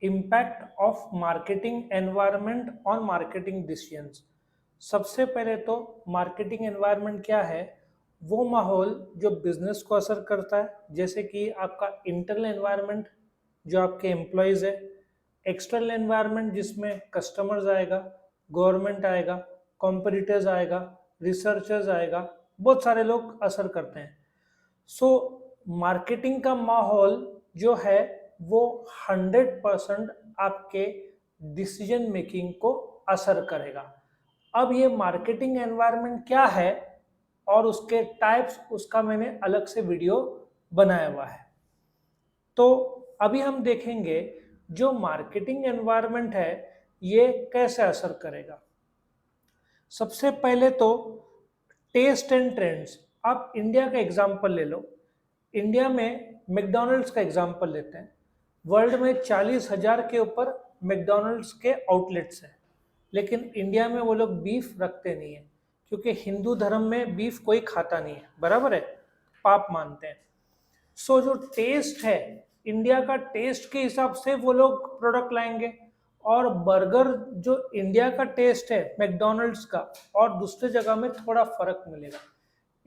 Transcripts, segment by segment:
Impact of marketing environment on marketing decisions. सबसे पहले तो मार्केटिंग एनवायरनमेंट क्या है? वो माहौल जो बिजनेस को असर करता है, जैसे कि आपका इंटरनल एनवायरनमेंट जो आपके एम्प्लॉयज है, एक्सटर्नल एनवायरनमेंट जिसमें कस्टमर्स आएगा, गवर्नमेंट आएगा, कॉम्पिटिटर्स आएगा, रिसर्चर्स आएगा, बहुत सारे लोग असर करते हैं। सो मार्केटिंग का माहौल जो है वो 100% आपके डिसीजन मेकिंग को असर करेगा। अब ये मार्केटिंग एनवायरनमेंट क्या है और उसके टाइप्स, उसका मैंने अलग से वीडियो बनाया हुआ है। तो अभी हम देखेंगे जो मार्केटिंग एनवायरनमेंट है ये कैसे असर करेगा। सबसे पहले तो टेस्ट एंड ट्रेंड्स। आप इंडिया का एग्जांपल ले लो। इंडिया में मैकडॉनल्ड्स का एग्जांपल लेते हैं। वर्ल्ड में 40,000 के ऊपर मैकडॉनल्ड्स के आउटलेट्स हैं, लेकिन इंडिया में वो लोग बीफ रखते नहीं है, क्योंकि हिंदू धर्म में बीफ कोई खाता नहीं है, बराबर है, पाप मानते हैं। सो जो टेस्ट है, इंडिया का टेस्ट के हिसाब से वो लोग प्रोडक्ट लाएंगे। और बर्गर जो इंडिया का टेस्ट है मैकडॉनल्ड्स का, और दूसरे जगह में थोड़ा फर्क मिलेगा।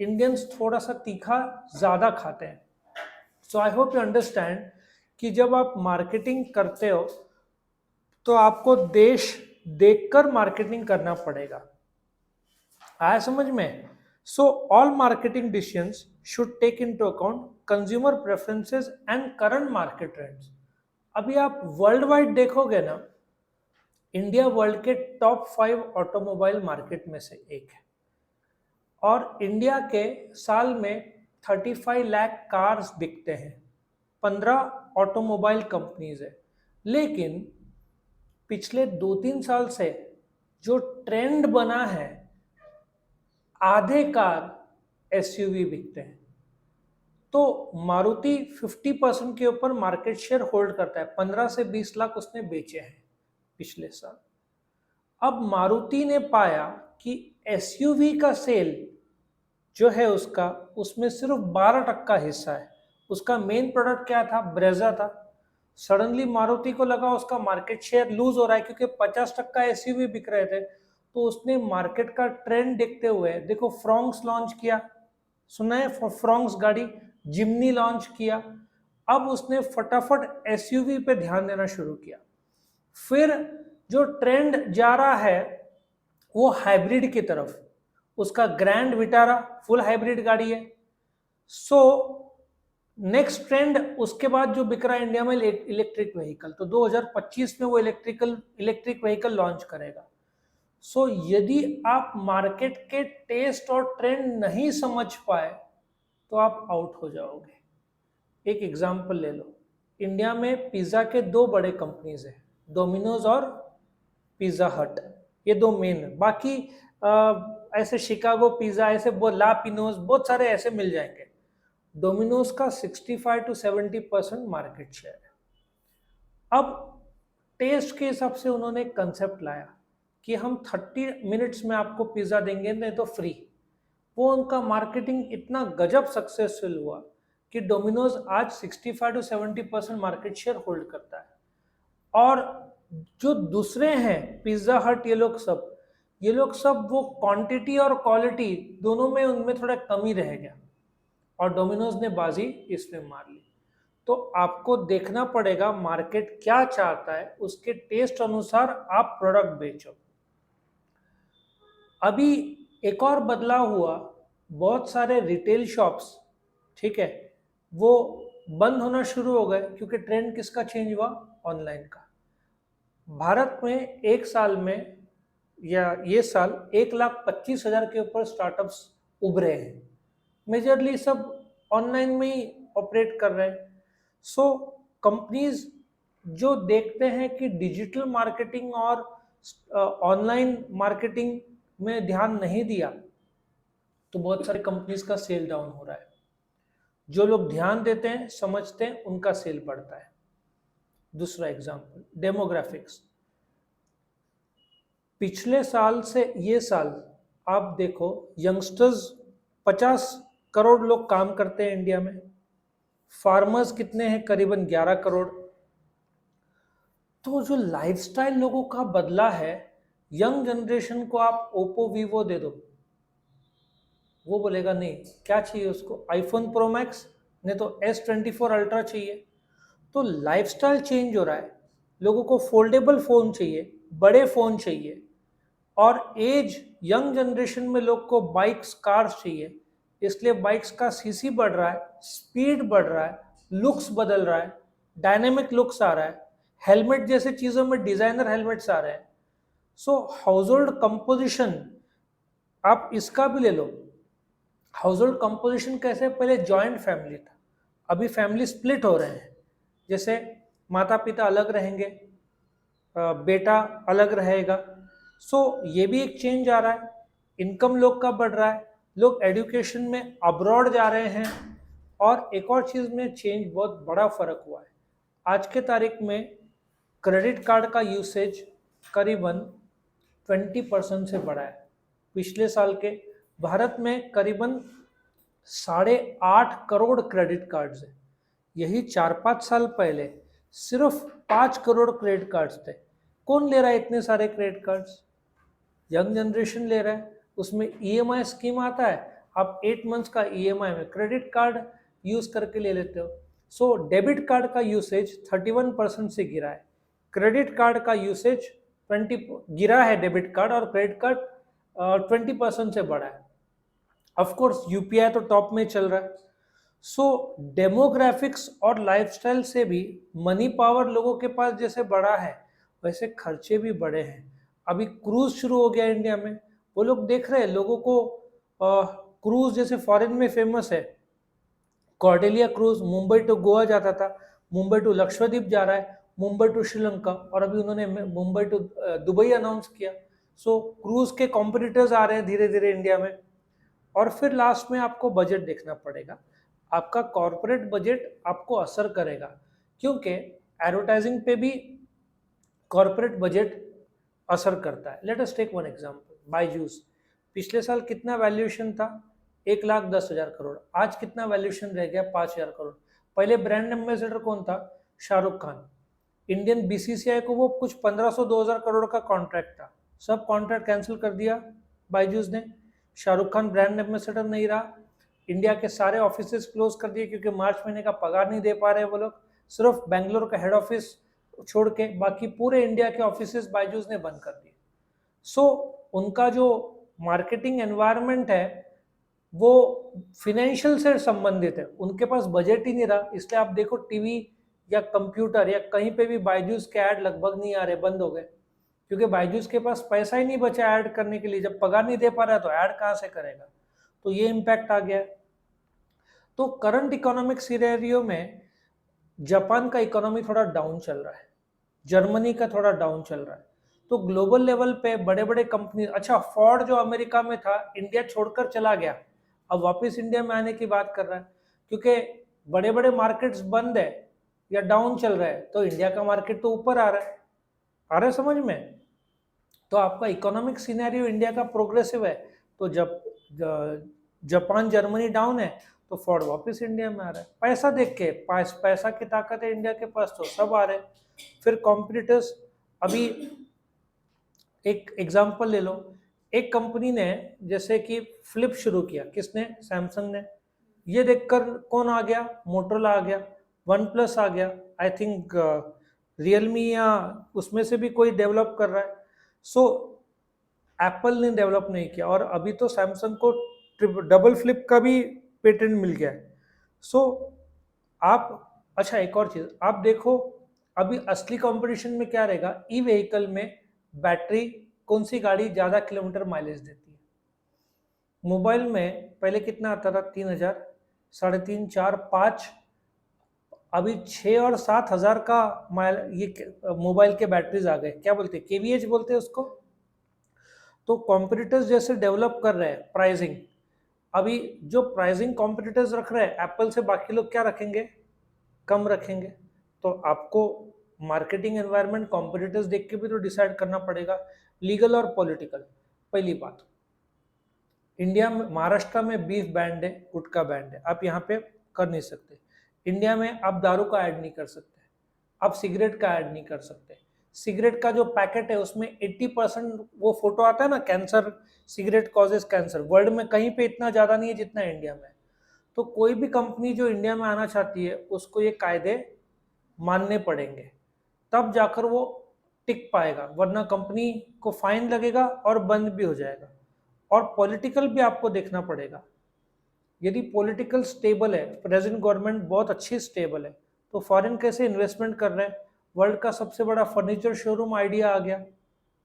इंडियंस थोड़ा सा तीखा ज़्यादा खाते हैं। सो आई होप यू अंडरस्टैंड कि जब आप मार्केटिंग करते हो तो आपको देश देखकर मार्केटिंग करना पड़ेगा। आया समझ में? So all marketing decisions should take into account consumer preferences and current market trends. अभी आप वर्ल्ड वाइड देखोगे ना, इंडिया वर्ल्ड के टॉप 5 ऑटोमोबाइल मार्केट में से एक है। और इंडिया के साल में 35 लाख कार्स बिकते हैं, 15 ऑटोमोबाइल कंपनीज है। लेकिन पिछले 2-3 साल से जो ट्रेंड बना है, आधे कार एसयूवी बिकते हैं। तो मारुति 50% के ऊपर मार्केट शेयर होल्ड करता है, 15 से 20 लाख उसने बेचे हैं पिछले साल। अब मारुति ने पाया कि एसयूवी का सेल जो है उसका, उसमें सिर्फ 12% हिस्सा है। उसका मेन प्रोडक्ट क्या था? ब्रेजा था। सडनली मारुति को लगा उसका मार्केट शेयर लूज हो रहा है, क्योंकि 50% एसयूवी बिक रहे थे। तो उसने मार्केट का ट्रेंड देखते हुए, देखो, फ्रॉन्क्स लॉन्च किया, सुना है फ्रॉन्क्स गाड़ी, जिम्नी लॉन्च किया। अब उसने फटाफट एसयूवी पे ध्यान देना शुरू किया। फिर जो ट्रेंड जा रहा है वो हाइब्रिड की तरफ। उसका ग्रैंड विटारा फुल हाइब्रिड गाड़ी है। सो नेक्स्ट ट्रेंड उसके बाद जो बिक रहा है इंडिया में, इलेक्ट्रिक व्हीकल। तो 2025 में वो इलेक्ट्रिक व्हीकल लॉन्च करेगा। सो यदि आप मार्केट के टेस्ट और ट्रेंड नहीं समझ पाए तो आप आउट हो जाओगे। एक एग्जांपल ले लो। इंडिया में पिज्ज़ा के 2 बड़े कंपनीज हैं, डोमिनोज और पिज़्ज़ा हट। ये 2 मेन है। बाकी ऐसे शिकागो पिज़्ज़ा, ऐसे ला पिनोज, बहुत सारे ऐसे मिल जाएंगे। डोमिनोज का 65 to 70% मार्केट शेयर है। अब टेस्ट के हिसाब से उन्होंने एक कंसेप्ट लाया कि हम 30 मिनट्स में आपको पिज़्ज़ा देंगे, नहीं तो फ्री। वो उनका मार्केटिंग इतना गजब सक्सेसफुल हुआ कि डोमिनोज आज 65 to 70% मार्केट शेयर होल्ड करता है। और जो दूसरे हैं पिज्जा हट, ये लोग सब वो क्वांटिटी और क्वालिटी दोनों में उनमें थोड़ा कमी रह गया, और डोमिनोज ने बाजी इसमें मार ली। तो आपको देखना पड़ेगा मार्केट क्या चाहता है, उसके टेस्ट अनुसार आप प्रोडक्ट बेचो। अभी एक और बदलाव हुआ, बहुत सारे रिटेल शॉप्स, ठीक है, वो बंद होना शुरू हो गए, क्योंकि ट्रेंड किसका चेंज हुआ? ऑनलाइन का। भारत में एक साल में, या ये साल, 1,25,000 के ऊपर स्टार्टअप्स उभरे हैं। मेजरली सब ऑनलाइन में ही ऑपरेट कर रहे हैं। सो कंपनीज जो देखते हैं कि डिजिटल मार्केटिंग और ऑनलाइन मार्केटिंग में ध्यान नहीं दिया, तो बहुत सारी कंपनीज का सेल डाउन हो रहा है। जो लोग ध्यान देते हैं, समझते हैं, उनका सेल बढ़ता है। दूसरा एग्जांपल, डेमोग्राफिक्स। पिछले साल से ये साल आप देखो, यंगस्टर्स 50 करोड़ लोग काम करते हैं इंडिया में। फार्मर्स कितने हैं? करीबन 11 करोड़। तो जो लाइफस्टाइल लोगों का बदला है, यंग जनरेशन को आप ओप्पो वीवो दे दो, वो बोलेगा नहीं, क्या चाहिए उसको, आईफोन प्रो मैक्स, नहीं तो S24 अल्ट्रा चाहिए। तो लाइफस्टाइल चेंज हो रहा है, लोगों को फोल्डेबल फोन चाहिए, बड़े फोन चाहिए, और एज यंग जनरेशन में लोग को बाइक्स कार्स चाहिए, इसलिए बाइक्स का सीसी बढ़ रहा है, स्पीड बढ़ रहा है, लुक्स बदल रहा है, डायनेमिक लुक्स आ रहा है, हेलमेट जैसे चीजों में डिजाइनर हेलमेट्स आ रहे हैं। सो हाउस होल्ड कंपोजिशन आप इसका भी ले लो। हाउस होल्ड कंपोजिशन कैसे, पहले जॉइंट फैमिली था, अभी फैमिली स्प्लिट हो रहे हैं। जैसे माता पिता अलग रहेंगे, बेटा अलग रहेगा। सो ये भी एक चेंज आ रहा है। इनकम लोग का बढ़ रहा है, लोग एजुकेशन में अब्रॉड जा रहे हैं। और एक और चीज में चेंज, बहुत बड़ा फर्क हुआ है। आज के तारीख में क्रेडिट कार्ड का यूसेज करीबन 20% से बढ़ा है। पिछले साल के भारत में करीबन 8.5 करोड़ क्रेडिट कार्ड्स है। यही 4-5 साल पहले सिर्फ 5 करोड़ क्रेडिट कार्ड्स थे। कौन ले रहा है इतने सारे क्रेडिट कार्ड्स? यंग जनरेशन ले रहा है। उसमें ईएमआई स्कीम आता है, आप 8 मंथ्स का ईएमआई में क्रेडिट कार्ड यूज करके ले लेते हो। सो डेबिट कार्ड का यूसेज 31% से गिरा है, क्रेडिट कार्ड का यूसेज 20 गिरा है, डेबिट कार्ड और क्रेडिट कार्ड 20% से बढ़ा है। ऑफकोर्स यूपीआई तो टॉप में चल रहा है। सो डेमोग्राफिक्स और लाइफस्टाइल से भी मनी पावर लोगों के पास जैसे बढ़ा है, वैसे खर्चे भी बढ़े हैं। अभी क्रूज शुरू हो गया इंडिया में, वो लोग देख रहे हैं लोगों को। क्रूज जैसे फॉरेन में फेमस है, Cordelia cruise Mumbai to Goa जाता था, मुंबई टू लक्षद्वीप जा रहा है, मुंबई टू श्रीलंका, और अभी उन्होंने मुंबई टू दुबई अनाउंस किया। सो क्रूज के कॉम्पिटिटर्स आ रहे हैं धीरे धीरे इंडिया में। और फिर लास्ट में आपको बजट देखना पड़ेगा, आपका कॉर्पोरेट बजट आपको असर करेगा, क्योंकि एडवर्टाइजिंग पे भी कॉर्पोरेट बजट असर करता है। Let us take one example, Byju's पिछले साल कितना वैल्यूएशन था, 1,10,000 करोड़। आज कितना वैल्यूएशन रह गया, 5,000 करोड़। पहले ब्रांड एम्बेसडर कौन था, शाहरुख खान। इंडियन बीसीसीआई को वो कुछ 1,500-2,000 करोड़ का कॉन्ट्रैक्ट था, सब कॉन्ट्रैक्ट कैंसिल कर दिया बायजूस ने। शाहरुख खान ब्रांड एम्बेसडर नहीं रहा, इंडिया के सारे ऑफिसेस क्लोज कर दिए, क्योंकि मार्च महीने का पगार नहीं दे पा रहे वो लोग। सिर्फ बेंगलोर का हेड ऑफिस छोड़ के बाकी पूरे इंडिया के ऑफिसेस बायजूस ने बंद कर दिए। सो उनका जो मार्केटिंग एनवायरनमेंट है वो फिनेंशियल से संबंधित है, उनके पास बजट ही नहीं रहा। इसलिए आप देखो टीवी या कंप्यूटर या कहीं पे भी बायजूस के ऐड लगभग नहीं आ रहे, बंद हो गए, क्योंकि बायजूस के पास पैसा ही नहीं बचा ऐड करने के लिए। जब पगार नहीं दे पा रहा है तो ऐड कहाँ से करेगा? तो ये इम्पैक्ट आ गया। तो करंट इकोनॉमिक सिनेरियो में जापान का इकोनॉमी थोड़ा डाउन चल रहा है, जर्मनी का थोड़ा डाउन चल रहा है। तो ग्लोबल लेवल पे बड़े बड़े कंपनी, अच्छा फोर्ड जो अमेरिका में था इंडिया छोड़कर चला गया, अब वापस इंडिया में आने की बात कर रहा है, क्योंकि बड़े बड़े मार्केट्स बंद है या डाउन चल रहा है, तो इंडिया का मार्केट तो ऊपर आ रहा है। आ रहा है समझ में? तो आपका इकोनॉमिक सिनेरियो इंडिया का प्रोग्रेसिव है, तो जब जापान जर्मनी डाउन है तो फोर्ड वापस इंडिया में आ रहा है। पैसा देख के, पैसा की ताकत है इंडिया के पास, तो सब आ रहे हैं। फिर कॉम्पिटिटर्स, अभी एक एग्जांपल ले लो, एक कंपनी ने जैसे कि फ्लिप शुरू किया, किसने, सैमसंग ने। ये देखकर कौन आ गया, मोटरोला आ गया, वन प्लस आ गया, आई थिंक रियलमी या उसमें से भी कोई डेवलप कर रहा है। सो एप्पल ने डेवलप नहीं किया, और अभी तो सैमसंग को डबल फ्लिप का भी पेटेंट मिल गया है। सो आप, अच्छा एक और चीज आप देखो, अभी असली कंपटीशन में क्या रहेगा, ई व्हीकल में बैटरी कौन सी गाड़ी ज्यादा किलोमीटर माइलेज देती है। मोबाइल में पहले कितना आता था, 3,000, 3,500, 4,000, 5,000, अभी 6,000 और 7,000 का माइल, ये मोबाइल के बैटरीज आ गए, क्या बोलते हैं, केवीएच बोलते हैं उसको। तो कॉम्पिटिटर्स जैसे डेवलप कर रहे हैं प्राइसिंग, अभी जो प्राइसिंग कॉम्पिटिटर्स रख रहे हैं एप्पल से, बाकी लोग क्या रखेंगे, कम रखेंगे। तो आपको मार्केटिंग एनवायरनमेंट कॉम्पिटिटर्स देख के भी तो डिसाइड करना पड़ेगा, लीगल और पॉलिटिकल। पहली बात, इंडिया में, महाराष्ट्र में बीफ बैंड है, गुटखा बैंड है, आप यहाँ पे कर नहीं सकते। इंडिया में आप दारू का ऐड नहीं कर सकते, आप सिगरेट का ऐड नहीं कर सकते, सिगरेट का जो पैकेट है उसमें 80% वो फोटो आता है ना, cancer, cigarette causes cancer, world में कहीं पे इतना ज्यादा नहीं है जितना इंडिया में। तो कोई भी कंपनी जो इंडिया में आना चाहती है उसको ये कायदे मानने पड़ेंगे, तब जाकर वो टिक पाएगा, वरना कंपनी को फाइन लगेगा और बंद भी हो जाएगा। और पॉलिटिकल भी आपको देखना पड़ेगा, यदि पॉलिटिकल स्टेबल है, प्रेजेंट गवर्नमेंट बहुत अच्छी स्टेबल है, तो फॉरेन कैसे इन्वेस्टमेंट कर रहे हैं। वर्ल्ड का सबसे बड़ा फर्नीचर शोरूम आइडिया आ गया,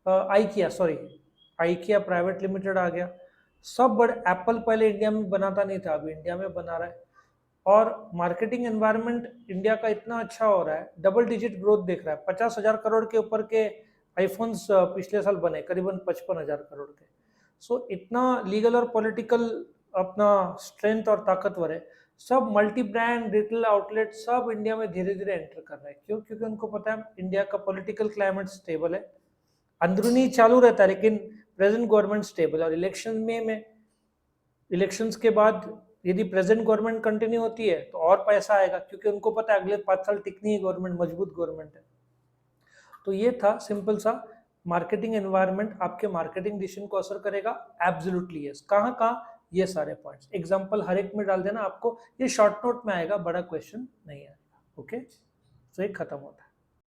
Ikea, sorry, Ikea private limited आ गया। सब बड़े, एप्पल पहले इंडिया में बनाता नहीं था, अभी इंडिया में बना रहा है। और मार्केटिंग एनवायरनमेंट इंडिया का इतना अच्छा हो रहा है, डबल डिजिट ग्रोथ देख रहा है। 50,000 करोड़ के ऊपर के आईफोन्स पिछले साल बने, करीबन 55,000 करोड़ के। सो इतना लीगल और पॉलिटिकल अपना स्ट्रेंथ और ताकतवर है। सब मल्टी ब्रांड रिटेल आउटलेट सब इंडिया में धीरे धीरे एंटर कर रहे हैं। क्यों? क्योंकि उनको पता है इंडिया का पॉलिटिकल क्लाइमेट स्टेबल है, अंदरूनी चालू रहता है लेकिन प्रेजेंट गवर्नमेंट स्टेबल है। और इलेक्शंस के बाद यदि प्रेजेंट गवर्नमेंट कंटिन्यू होती है तो और पैसा आएगा, क्योंकि उनको पता है अगले 5 साल टिकनी है गवर्नमेंट, मजबूत गवर्नमेंट है। तो ये था सिंपल सा, मार्केटिंग एनवायरनमेंट आपके मार्केटिंग डिसीजन को असर करेगा। Absolutely yes. कहाँ कहाँ? ये सारे पॉइंट्स एग्जांपल हर एक में डाल देना, आपको ये शॉर्ट नोट में आएगा, बड़ा क्वेश्चन नहीं आएगा। ओके, तो ये खत्म होता है।